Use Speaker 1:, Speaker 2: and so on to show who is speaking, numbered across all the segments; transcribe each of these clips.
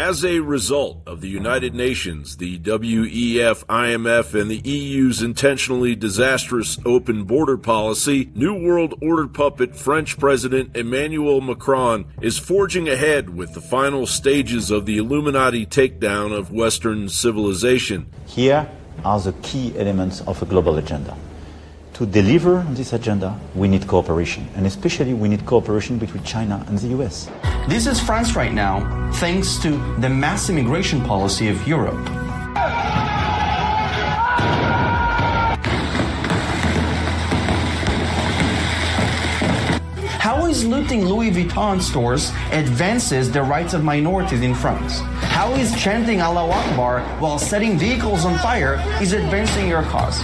Speaker 1: As a result of the United Nations, the WEF, IMF, and the EU's intentionally disastrous open border policy, New World Order puppet French President Emmanuel Macron is forging ahead with the final stages of the Illuminati takedown of Western civilization.
Speaker 2: Here are the key elements of a global agenda. To deliver on this agenda, we need cooperation, and especially we need cooperation between China and the US.
Speaker 3: This is France right now, thanks to the mass immigration policy of Europe. How is looting Louis Vuitton stores advances the rights of minorities in France? How is chanting Allahu Akbar while setting vehicles on fire is advancing your cause?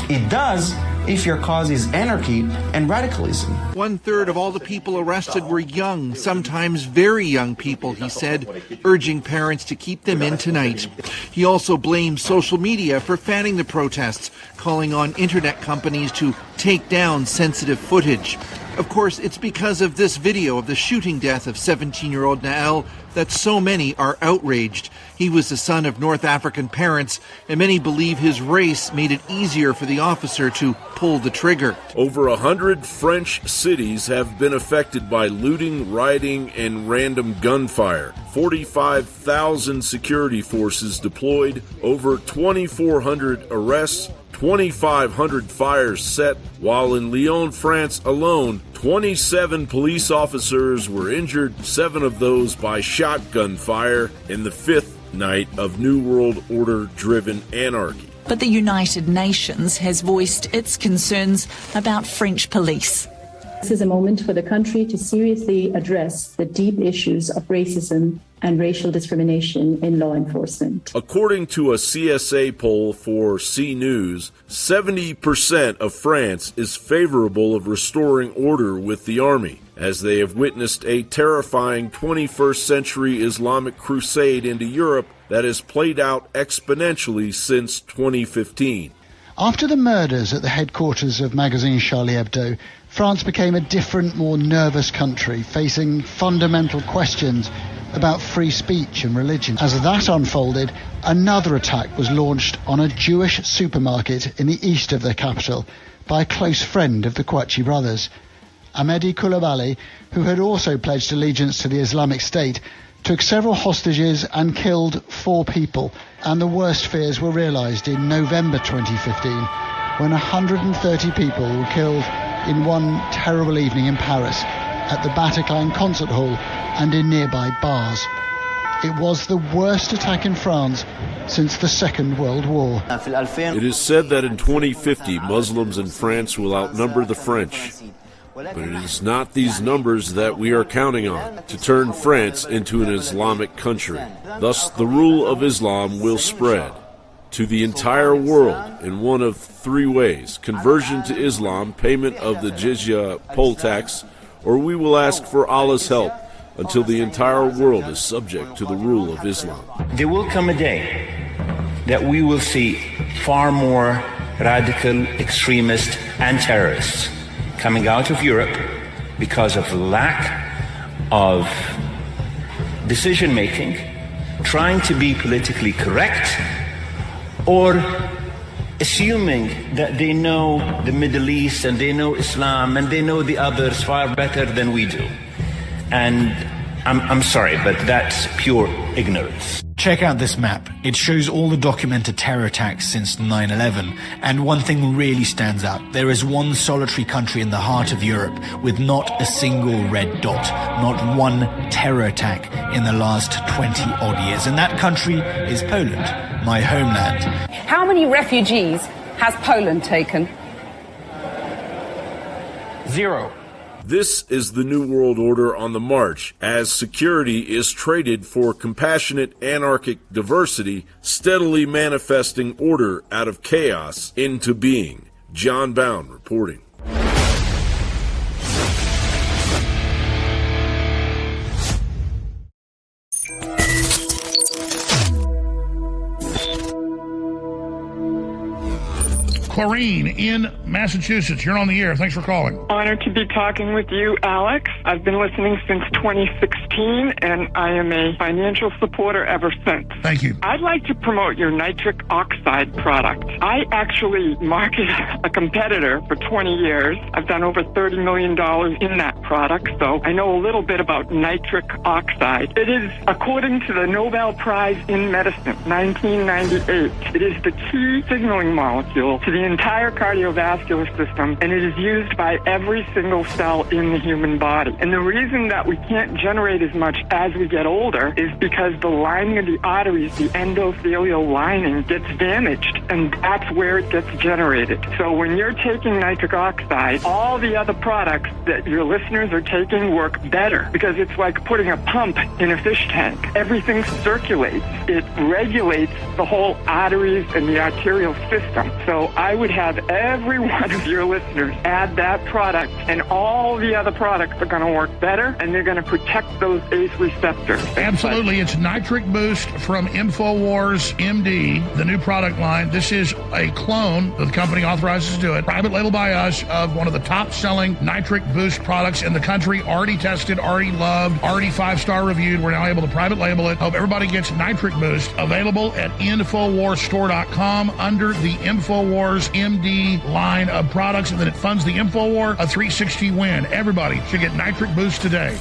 Speaker 3: It does if your cause is anarchy and radicalism.
Speaker 4: 1/3 of all the people arrested were young, sometimes very young people, he said, urging parents to keep them in tonight. He also blamed social media for fanning the protests, calling on internet companies to take down sensitive footage. Of course, it's because of this video of the shooting death of 17-year-old Nael that so many are outraged. He was the son of North African parents, and many believe his race made it easier for the officer to pull the trigger.
Speaker 1: Over 100 French cities have been affected by looting, rioting, and random gunfire. 45,000 security forces deployed, over 2,400 arrests, 2,500 fires set, while in Lyon, France alone, 27 police officers were injured, 7 of those by shotgun fire in the 5th night of New World Order-driven anarchy.
Speaker 5: But the United Nations has voiced its concerns about French police.
Speaker 6: This is a moment for the country to seriously address the deep issues of racism and racial discrimination in law enforcement.
Speaker 1: According to a CSA poll for C News, 70% of France is favorable of restoring order with the army, as they have witnessed a terrifying 21st century Islamic crusade into Europe that has played out exponentially since 2015.
Speaker 7: After the murders at the headquarters of magazine Charlie Hebdo, France became a different, more nervous country, facing fundamental questions about free speech and religion. As that unfolded, another attack was launched on a Jewish supermarket in the east of the capital by a close friend of the Kouachi brothers. Ahmedi Koulibaly, who had also pledged allegiance to the Islamic State, took several hostages and killed 4 people. And the worst fears were realised in November 2015, when 130 people were killed in one terrible evening in Paris, at the Bataclan concert hall and in nearby bars. It was the worst attack in France since the Second World War.
Speaker 1: It is said that in 2050, Muslims in France will outnumber the French. But it is not these numbers that we are counting on to turn France into an Islamic country. Thus, the rule of Islam will spread to the entire world in one of 3 ways: conversion to Islam, payment of the jizya poll tax, or we will ask for Allah's help until the entire world is subject to the rule of Islam.
Speaker 8: There will come a day that we will see far more radical extremists and terrorists coming out of Europe because of lack of decision-making, trying to be politically correct, or assuming that they know the Middle East and they know Islam and they know the others far better than we do. And I'm sorry, but that's pure ignorance.
Speaker 9: Check out this map. It shows all the documented terror attacks since 9/11. And one thing really stands out. There is one solitary country in the heart of Europe with not a single red dot, not one terror attack in the last 20 odd years. And that country is Poland, my homeland.
Speaker 10: How many refugees has Poland taken?
Speaker 3: 0.
Speaker 1: This is the New World Order on the march, as security is traded for compassionate anarchic diversity, steadily manifesting order out of chaos into being. John Bound reporting.
Speaker 11: Clarine in Massachusetts, you're on the air. Thanks for calling.
Speaker 12: Honored to be talking with you, Alex. I've been listening since 2016, and I am a financial supporter ever since.
Speaker 11: Thank you.
Speaker 12: I'd like to promote your nitric oxide product. I actually marketed a competitor for 20 years. I've done over $30 million in that product, so I know a little bit about nitric oxide. It is, according to the Nobel Prize in Medicine, 1998, it is the key signaling molecule to the entire cardiovascular system, and it is used by every single cell in the human body. And the reason that we can't generate as much as we get older is because the lining of the arteries, the endothelial lining, gets damaged, and that's where it gets generated. So when you're taking nitric oxide, all the other products that your listeners are taking work better, because it's like putting a pump in a fish tank. Everything circulates. It regulates the whole arteries and the arterial system. So I would have every one of your listeners add that product, and all the other products are going to work better, and they're going to protect those ACE receptors.
Speaker 11: Absolutely. It's Nitric Boost from InfoWars MD, the new product line. This is a clone that the company authorizes to do it. Private label by us of one of the top-selling Nitric Boost products in the country. Already tested, already loved, already 5-star reviewed. We're now able to private label it. Hope everybody gets Nitric Boost. Available at InfoWarsStore.com under the InfoWars MD line of products, and then it funds the InfoWar a 360 win. Everybody should get Nitric Boost today.